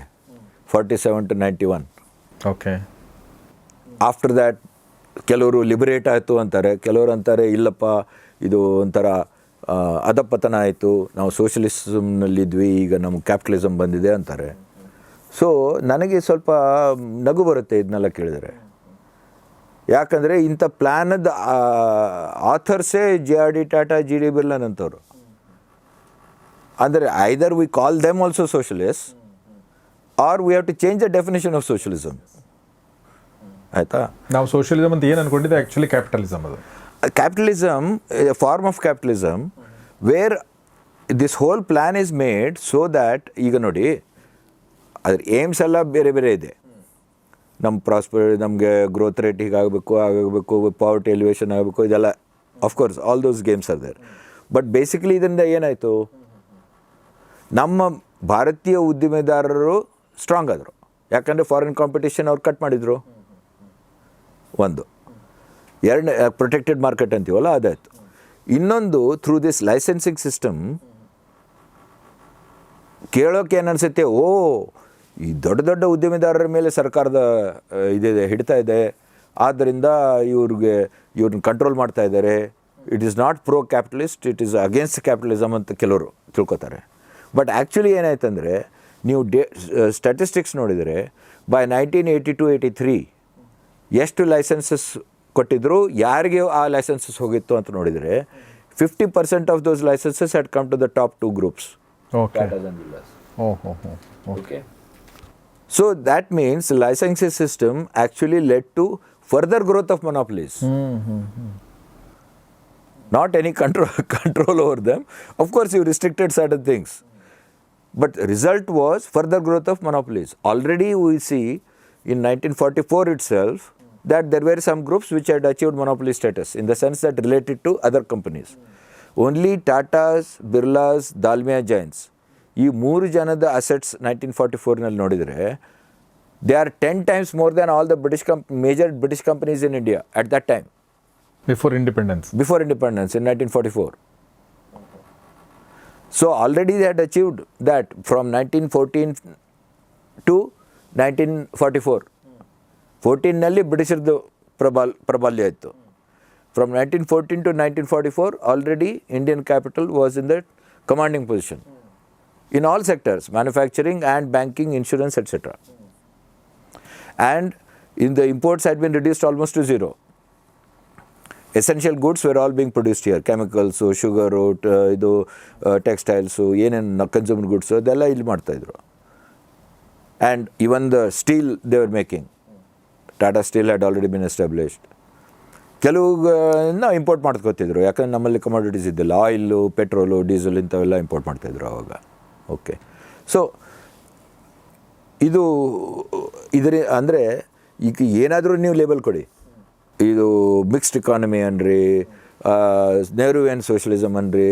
47 to 91. ಓಕೆ, ಆಫ್ಟರ್ ದ್ಯಾಟ್ ಕೆಲವರು ಲಿಬರೇಟ್ ಆಯಿತು ಅಂತಾರೆ, ಕೆಲವರು ಅಂತಾರೆ ಇಲ್ಲಪ್ಪ ಇದು ಒಂಥರ ಅಧಪತನ ಆಯಿತು, ನಾವು ಸೋಷಲಿಸಮ್ನಲ್ಲಿದ್ವಿ, ಈಗ ನಮ್ಗೆ ಕ್ಯಾಪಿಟಲಿಸಮ್ ಬಂದಿದೆ ಅಂತಾರೆ. ಸೊ ನನಗೆ ಸ್ವಲ್ಪ ನಗು ಬರುತ್ತೆ ಇದನ್ನೆಲ್ಲ ಕೇಳಿದರೆ. ಯಾಕಂದರೆ ಇಂಥ ಪ್ಲ್ಯಾನದ ಆಥರ್ಸೇ JRD ಟಾಟಾ, GD ಬಿರ್ಲನ್ ಅಂತವರು. ಅಂದರೆ either we call them also socialist or we have to change the definition of socialism. ಆಯಿತಾ, ನಾವು ಸೋಷಿಯಲಿಸಮ್ ಅಂತ ಏನು ಅಂದ್ಕೊಂಡಿದ್ದೆ, ಆ್ಯಕ್ಚುಲಿ ಕ್ಯಾಪಿಟಲಿಸಮ್. ಅದು capitalism, a form of capitalism where this whole plan is made so that, ಈಗ ನೋಡಿ ಅದ್ರ AIIMS ಎಲ್ಲ ಬೇರೆ ಬೇರೆ ಇದೆ. ನಮ್ಮ ನಮಗೆ ಗ್ರೋತ್ ರೇಟ್ ಹೀಗಾಗಬೇಕು, ಆಗಬೇಕು, ಪಾವರ್ಟಿ ಎಲಿವೇಷನ್ ಆಗಬೇಕು, ಇದೆಲ್ಲ of course all those games are there. But basically ಇದರಿಂದ ಏನಾಯಿತು, ನಮ್ಮ ಭಾರತೀಯ ಉದ್ದಿಮೆದಾರರು ಸ್ಟ್ರಾಂಗ್ ಆದರು. ಯಾಕಂದರೆ ಫಾರಿನ್ ಕಾಂಪಿಟೇಷನ್ ಅವ್ರು ಕಟ್ ಮಾಡಿದರು. ಒಂದು ಎರಡನೇ ಪ್ರೊಟೆಕ್ಟೆಡ್ ಮಾರ್ಕೆಟ್ ಅಂತೀವಲ್ಲ, ಅದಾಯಿತು. ಇನ್ನೊಂದು, ಥ್ರೂ ದಿಸ್ ಲೈಸೆನ್ಸಿಂಗ್ ಸಿಸ್ಟಮ್ ಕೇಳೋಕೆ ಏನು ಅನಿಸುತ್ತೆ, ಓ ಈ ದೊಡ್ಡ ದೊಡ್ಡ ಉದ್ಯಮಿದಾರರ ಮೇಲೆ ಸರ್ಕಾರದ ಇದಿದೆ, ಹಿಡ್ತಾ ಇದೆ, ಆದ್ದರಿಂದ ಇವ್ರನ್ನ ಕಂಟ್ರೋಲ್ ಮಾಡ್ತಾ ಇದ್ದಾರೆ. It is not pro capitalist, it is against capitalism ಅಂತ ಕೆಲವರು ತಿಳ್ಕೊತಾರೆ. ಬಟ್ ಆ್ಯಕ್ಚುಲಿ ಏನಾಯ್ತಂದರೆ, ನೀವು ಸ್ಟ್ಯಾಟಿಸ್ಟಿಕ್ಸ್ ನೋಡಿದರೆ ಬೈ 1982-83 ಎಷ್ಟು ಲೈಸೆನ್ಸಸ್ ಕೊಟ್ಟಿದ್ರು, ಯಾರಿಗೆ ಆ ಲೈಸೆನ್ಸಸ್ ಹೋಗಿತ್ತು ಅಂತ ನೋಡಿದರೆ 50% of those licenses had come to the top 2 groups. ಓಕೆ, ಓಕೆ. So that means the licensing system actually led to further growth of monopolies. Not any control over them. Of course, you restricted certain things. But the result was further growth of monopolies. Already we see in 1944 itself that there were some groups which had achieved monopoly status, in the sense that related to other companies. Only Tatas, Birlas, Dalmia Giants, ಈ 3 ಜನದ assets 1944ನಲ್ಲಿ ನೋಡಿದರೆ they are 10 times more than all the major British companies in India at that time. Before independence in 1944. So already they had achieved that from 1914 to 1944. 14ನಲ್ಲಿ ಬ್ರಿಟಿಷರದು ಪ್ರಬಲ್ಯ ಇತ್ತು. From 1914 to 1944 already Indian capital was in the commanding position in all sectors, manufacturing and banking, insurance, etc. And in the imports had been reduced almost to zero. Essential goods were all being produced here, chemicals, sugar, textiles, ಏನೇನು consumer goods, ಅದೆಲ್ಲ ಇಲ್ಲಿ ಮಾಡ್ತಾ ಇದ್ರು. And even the steel they were making, Tata Steel had already been established. ಕೆಲವು import ಮಾಡ್ಕೊತಿದ್ರು, ಯಾಕಂದ್ರೆ ನಮ್ಮಲ್ಲಿ commodities ಇದ್ದಿಲ್ಲ, oil, petrol, diesel ಇಂಥವೆಲ್ಲ ಇಂಪೋರ್ಟ್ ಮಾಡ್ತಾಯಿದ್ರು ಆವಾಗ. ಓಕೆ, ಸೊ ಅಂದರೆ ಈಗ ಏನಾದರೂ ನೀವು ಲೇಬಲ್ ಕೊಡಿ, ಇದು ಮಿಕ್ಸ್ಡ್ ಇಕಾನಮಿ ಅನ್ರಿ, ನೆಹರುವಿಯನ್ ಸೋಷಲಿಸಮ್ ಅನ್ರಿ,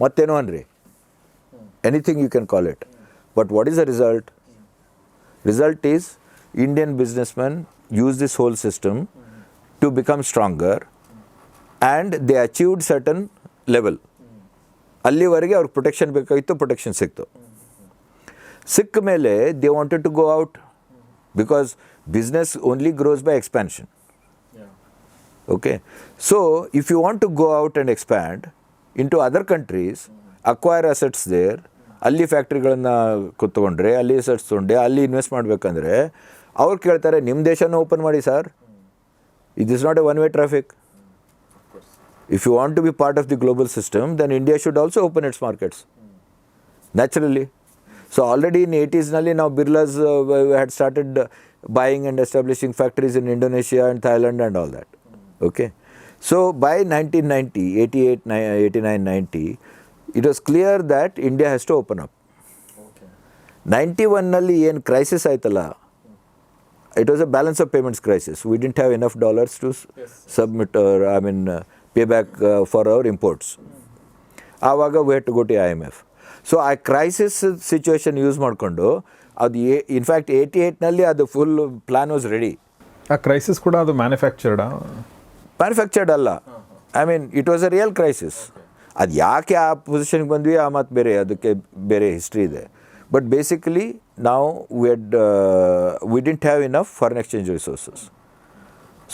ಮತ್ತೇನೋ ಅನ್ರಿ, anything you can call it. But what is the result? Result is Indian businessmen use this whole system to become stronger and they achieved certain level. ಅಲ್ಲಿವರೆಗೆ ಅವ್ರಿಗೆ ಪ್ರೊಟೆಕ್ಷನ್ ಬೇಕಾಗಿತ್ತು, protection ಸಿಕ್ತು. ಸಿಕ್ಕ ಮೇಲೆ they wanted to go out because business only grows by expansion. Okay, so if you want to go out and expand in to other countries, acquire assets there, ಅಲ್ಲಿ ಫ್ಯಾಕ್ಟ್ರಿಗಳನ್ನು ತೊಗೊಂಡ್ರೆ, ಅಲ್ಲಿ ಅಸೆಟ್ಸ್ ತೊಗೊಂಡೆ, ಅಲ್ಲಿ ಇನ್ವೆಸ್ಟ್ ಮಾಡಬೇಕಂದ್ರೆ ಅವ್ರು ಕೇಳ್ತಾರೆ, ನಿಮ್ಮ ದೇಶನೂ ಓಪನ್ ಮಾಡಿ sir, it is not a one way traffic. If you want to be part of the global system, then India should also open its markets naturally. So already in 80s ನಾವು Birlas had started buying and establishing factories in Indonesia and Thailand and all that. Okay. So by 1990, 88, 89, 90, it was clear that India has to open up. Okay. 91 ಏನು crisis ಆಯ್ತಲ್ಲ, it was a balance of payments crisis. We didn't have enough dollars to submit or pay back for our imports. ಆವಾಗ we had to go to IMF. So ಆ crisis situation use ಮಾಡಿಕೊಂಡು ಅದು in fact 88 ಅದು full plan was ready. ಆ crisis ಕೂಡ ಅದು manufactured ಅಲ್ಲ, it was a real crisis. ಅದು ಯಾಕೆ ಆ ಪೊಸಿಷನ್ಗೆ ಬಂದ್ವಿ ಆ ಮತ್ತು ಬೇರೆ, ಅದಕ್ಕೆ ಬೇರೆ ಹಿಸ್ಟ್ರಿ ಇದೆ. ಬಟ್ ಬೇಸಿಕಲಿ ನಾವು we didn't have enough foreign exchange resources.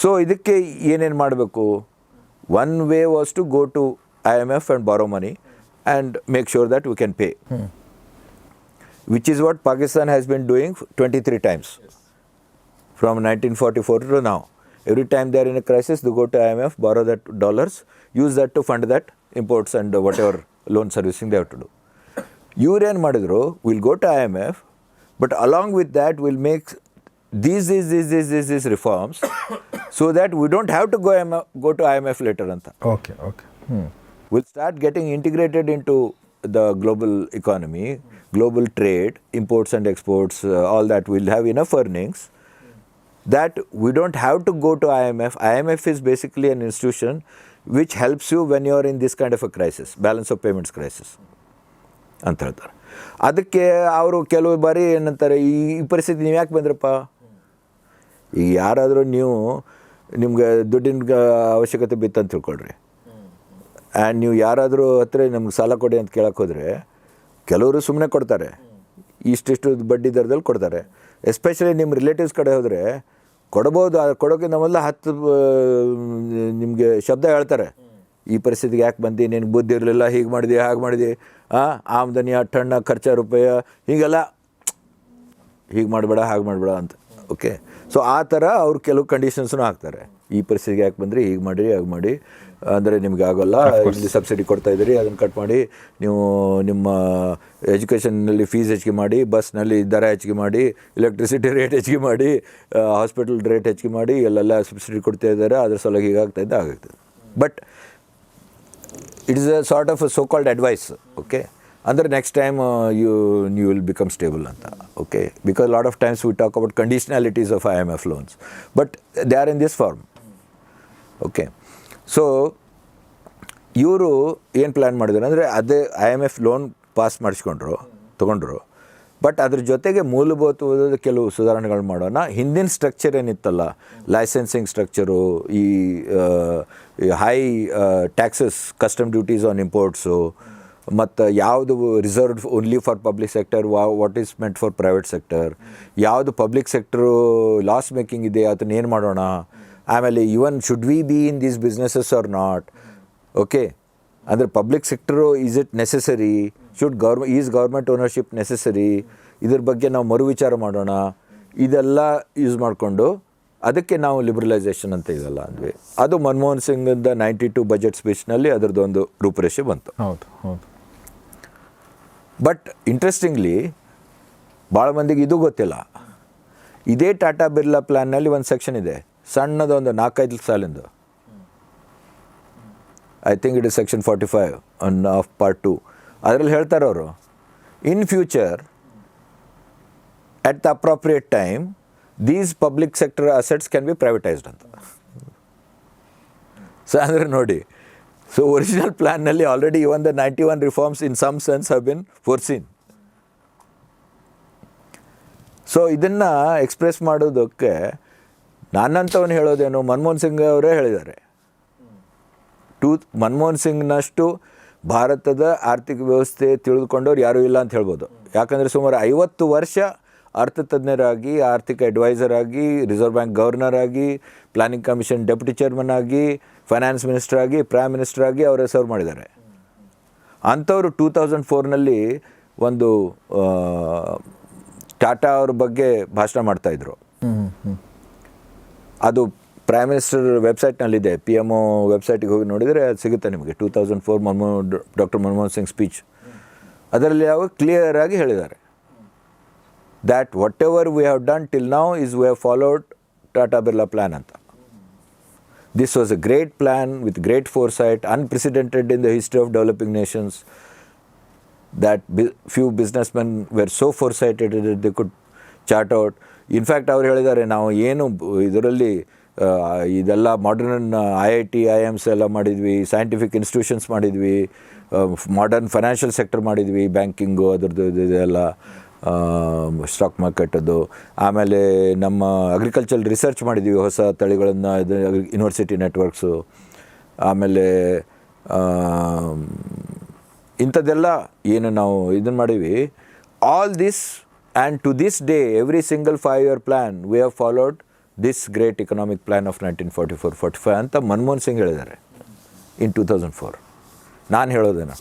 So ಇದಕ್ಕೆ ಏನೇನು ಮಾಡಬೇಕು? One way was to go to IMF and borrow money and make sure that we can pay. Which is what Pakistan has been doing 23 times. From 1944 to now. Every time they are in a crisis, they go to IMF, borrow that dollars, use that to fund that imports and whatever loan servicing they have to do. Iವ್ರು ಏನು ಮಾಡಿದ್ರು, we'll go to IMF, but along with that we'll make these reforms so that we don't have to go to IMF later anta. Okay. We'll start getting integrated into the global economy, global trade, imports and exports, all that. We'll have enough earnings that we don't have to go to IMF. IMF is basically an institution which helps you when you're in this kind of a crisis, balance of payments crisis ಅಂತ ಹೇಳ್ತಾರೆ. ಅದಕ್ಕೆ ಅವರು ಕೆಲವು ಬಾರಿ ಏನಂತಾರೆ, ಈ ಪರಿಸ್ಥಿತಿ ನೀವು ಯಾಕೆ ಬಂದ್ರಪ್ಪ? ಈಗ ಯಾರಾದರೂ ನಿಮ್ಗೆ ದುಡ್ಡಿನ ಅವಶ್ಯಕತೆ ಬಿತ್ತು ಅಂತ ತಿಳ್ಕೊಳ್ರಿ, ಆ್ಯಂಡ್ ನೀವು ಯಾರಾದರೂ ಹತ್ರ ನಮ್ಗೆ ಸಾಲ ಕೊಡಿ ಅಂತ ಕೇಳಕ್ಕೆ ಹೋದರೆ ಕೆಲವರು ಸುಮ್ಮನೆ ಕೊಡ್ತಾರೆ, ಇಷ್ಟಿಷ್ಟು ಬಡ್ಡಿ ದರದಲ್ಲಿ ಕೊಡ್ತಾರೆ. ಎಸ್ಪೆಷಲಿ ನಿಮ್ಮ ರಿಲೇಟಿವ್ಸ್ ಕಡೆ ಹೋದರೆ ಕೊಡ್ಬೋದು, ಕೊಡೋಕ್ಕೆ ನಮ್ಮೆಲ್ಲ 10 ನಿಮಗೆ ಶಬ್ದ ಹೇಳ್ತಾರೆ. ಈ ಪರಿಸ್ಥಿತಿಗೆ ಯಾಕೆ ಬಂದು, ನಿನಗೆ ಬುದ್ಧಿ ಇರಲಿಲ್ಲ, ಹೀಗೆ ಮಾಡಿದೆ, ಹಾಗೆ ಮಾಡಿದೆ, ಆಮದನಿ ಟಣ್ಣ ಖರ್ಚ ರೂಪಾಯಿ, ಹೀಗೆಲ್ಲ ಹೀಗೆ ಮಾಡಬೇಡ, ಹಾಗೆ ಮಾಡಬೇಡ ಅಂತ. ಓಕೆ, ಸೊ ಆ ಥರ ಅವ್ರು ಕೆಲವು ಕಂಡೀಷನ್ಸ್ನೂ ಹಾಕ್ತಾರೆ. ಈ ಪರಿಸ್ಥಿತಿಗೆ ಯಾಕೆ ಬಂದರೆ, ಹೀಗೆ ಮಾಡಿರಿ, ಹಾಗೆ ಮಾಡಿ, ಅಂದರೆ ನಿಮಗೆ ಆಗೋಲ್ಲ, ಇಲ್ಲಿ ಸಬ್ಸಿಡಿ ಕೊಡ್ತಾಯಿದ್ದೀರಿ, ಅದನ್ನು ಕಟ್ ಮಾಡಿ, ನೀವು ನಿಮ್ಮ ಎಜುಕೇಷನ್ನಲ್ಲಿ ಫೀಸ್ ಹೆಚ್ಚಿಗೆ ಮಾಡಿ, ಬಸ್ನಲ್ಲಿ ದರ ಹೆಚ್ಚಿಗೆ ಮಾಡಿ, ಎಲೆಕ್ಟ್ರಿಸಿಟಿ ರೇಟ್ ಹೆಚ್ಚಿಗೆ ಮಾಡಿ, ಹಾಸ್ಪಿಟಲ್ ರೇಟ್ ಹೆಚ್ಚಿಗೆ ಮಾಡಿ, ಎಲ್ಲೆಲ್ಲ ಸಬ್ಸಿಡಿ ಕೊಡ್ತಾ ಇದ್ದಾರೆ, ಅದ್ರ ಸಲುವಾಗಿ ಹೀಗಾಗ್ತಾಯಿದ್ದೆ ಆಗಾಗ್ತದೆ. But it is a sort of so called advice. Okay, ಅಂದರೆ next time you will become stable ಅಂತ. Okay, because lot of times we talk about conditionalities of IMF loans, but they are in this form. Okay, so ಇವರು ಏನು plan ಮಾಡಿದ್ರು ಅಂದರೆ, ಅದೇ IMF loan ಪಾಸ್ ತೊಗೊಂಡ್ರು, but ಅದ್ರ ಜೊತೆಗೆ ಮೂಲಭೂತವಾದ ಕೆಲವು ಸುಧಾರಣೆಗಳು ಮಾಡೋಣ. ಹಿಂದಿನ ಸ್ಟ್ರಕ್ಚರ್ ಏನಿತ್ತಲ್ಲ, ಲೈಸೆನ್ಸಿಂಗ್ ಸ್ಟ್ರಕ್ಚರು, ಈ high taxes, custom duties on imports, ಮತ್ತು ಯಾವುದು reserved only for public sector, what is meant for private sector, ಯಾವುದು ಪಬ್ಲಿಕ್ ಸೆಕ್ಟರು ಲಾಸ್ ಮೇಕಿಂಗ್ ಇದೆ ಅದನ್ನ ಏನು ಮಾಡೋಣ, ಆಮೇಲೆ even should we be in these businesses are not. Okay, ಅಂದರೆ public sector is it necessary, is government ownership necessary, ಇದ್ರ ಬಗ್ಗೆ ನಾವು ಮರು ವಿಚಾರ ಮಾಡೋಣ. ಇದೆಲ್ಲ ಯೂಸ್ ಮಾಡಿಕೊಂಡು ಅದಕ್ಕೆ ನಾವು ಲಿಬ್ರಲೈಸೇಷನ್ ಅಂತ ಇದೆಲ್ಲ ಅಂದ್ವಿ. ಅದು ಮನಮೋಹನ್ ಸಿಂಗ್ದ 92 ಬಜೆಟ್ ಸ್ಪೀಚ್ನಲ್ಲಿ ಅದರದ್ದೊಂದು ರೂಪುರೇಷೆ ಬಂತು. ಹೌದು. ಬಟ್ ಇಂಟ್ರೆಸ್ಟಿಂಗ್ಲಿ ಭಾಳ ಮಂದಿಗೆ ಇದು ಗೊತ್ತಿಲ್ಲ. ಇದೇ ಟಾಟಾ ಬಿರ್ಲಾ ಪ್ಲ್ಯಾನ್ನಲ್ಲಿ ಒಂದು ಸೆಕ್ಷನ್ ಇದೆ, ಸಣ್ಣದೊಂದು 4-5 ಸಾಲಿಂದು. I think it is section 45 of part 2. ಅದರಲ್ಲಿ ಹೇಳ್ತಾರೆ ಅವರು, in future at the appropriate time these public sector assets can be privatized ಅಂತ. ಸೊ ಅಂದರೆ ನೋಡಿ, ಸೊ ಒರಿಜಿನಲ್ ಪ್ಲ್ಯಾನ್ನಲ್ಲಿ already even the 91 reforms in some sense have been foreseen. So ಇದನ್ನು express ಮಾಡೋದಕ್ಕೆ ನಾನಂತವನು ಹೇಳೋದೇನು, ಮನಮೋಹನ್ ಸಿಂಗ್ ಅವರೇ ಹೇಳಿದ್ದಾರೆ. ಮನಮೋಹನ್ ಸಿಂಗ್ನಷ್ಟು ಭಾರತದ ಆರ್ಥಿಕ ವ್ಯವಸ್ಥೆ ತಿಳಿದುಕೊಂಡವ್ರು ಯಾರೂ ಇಲ್ಲ ಅಂತ ಹೇಳ್ಬೋದು. ಯಾಕಂದರೆ ಸುಮಾರು 50 ವರ್ಷ ಅರ್ಥತಜ್ಞರಾಗಿ, ಆರ್ಥಿಕ ಅಡ್ವೈಸರ್ ಆಗಿ, ರಿಸರ್ವ್ ಬ್ಯಾಂಕ್ ಗವರ್ನರ್ ಆಗಿ, ಪ್ಲಾನಿಂಗ್ ಕಮಿಷನ್ ಡೆಪ್ಯೂಟಿ ಚೇರ್ಮನ್ ಆಗಿ, ಫೈನಾನ್ಸ್ ಮಿನಿಸ್ಟರ್ ಆಗಿ, ಪ್ರೈಮ್ ಮಿನಿಸ್ಟರ್ ಆಗಿ ಅವರು ಸರ್ವ್ ಮಾಡಿದ್ದಾರೆ. ಅಂಥವರು 2004ನಲ್ಲಿ ಒಂದು ಟಾಟಾ ಅವ್ರ ಬಗ್ಗೆ ಭಾಷಣ ಮಾಡ್ತಾಯಿದ್ರು. ಅದು ಪ್ರೈಮ್ ಮಿನಿಸ್ಟರ್ ವೆಬ್ಸೈಟ್ನಲ್ಲಿದೆ, PMO ವೆಬ್ಸೈಟಿಗೆ ಹೋಗಿ ನೋಡಿದರೆ ಅದು ಸಿಗುತ್ತೆ ನಿಮಗೆ. 2004 ಡಾಕ್ಟರ್ ಮನಮೋಹನ್ ಸಿಂಗ್ ಸ್ಪೀಚ್. ಅದರಲ್ಲಿ ಅವರು ಕ್ಲಿಯರ್ ಆಗಿ ಹೇಳಿದ್ದಾರೆ that whatever we have done till now is we have followed Tata Birla plan ಅಂತ. This was a great plan with great foresight, unprecedented in the history of developing nations, that few businessmen were so foresighted that they could chart out. In fact ಅವರು ಹೇಳಿದ್ದಾರೆ, ನಾವು ಏನು ಇದರಲ್ಲಿ ಇದೆಲ್ಲ modern IIT IIMs ಎಲ್ಲ ಮಾಡಿದ್ವಿ, scientific institutions ಮಾಡಿದ್ವಿ, modern financial sector ಮಾಡಿದ್ವಿ, ಬ್ಯಾಂಕಿಂಗು ಅದರದ್ದು ಇದೆಲ್ಲ, ಸ್ಟಾಕ್ ಮಾರ್ಕೆಟದ್ದು. ಆಮೇಲೆ ನಮ್ಮ ಅಗ್ರಿಕಲ್ಚರ್ ರಿಸರ್ಚ್ ಮಾಡಿದ್ವಿ, ಹೊಸ ತಳಿಗಳನ್ನು, ಇದು ಯೂನಿವರ್ಸಿಟಿ ನೆಟ್ವರ್ಕ್ಸು. ಆಮೇಲೆ ಇಂಥದ್ದೆಲ್ಲ ಏನು ನಾವು ಇದನ್ನು ಮಾಡೀವಿ. All this and to this day every single 5-year plan we have followed this great economic plan of 1944-45 ಅಂತ ಮನಮೋಹನ್ ಸಿಂಗ್ ಹೇಳಿದ್ದಾರೆ ಇನ್ 2004. ನಾನು ಹೇಳೋದೇನು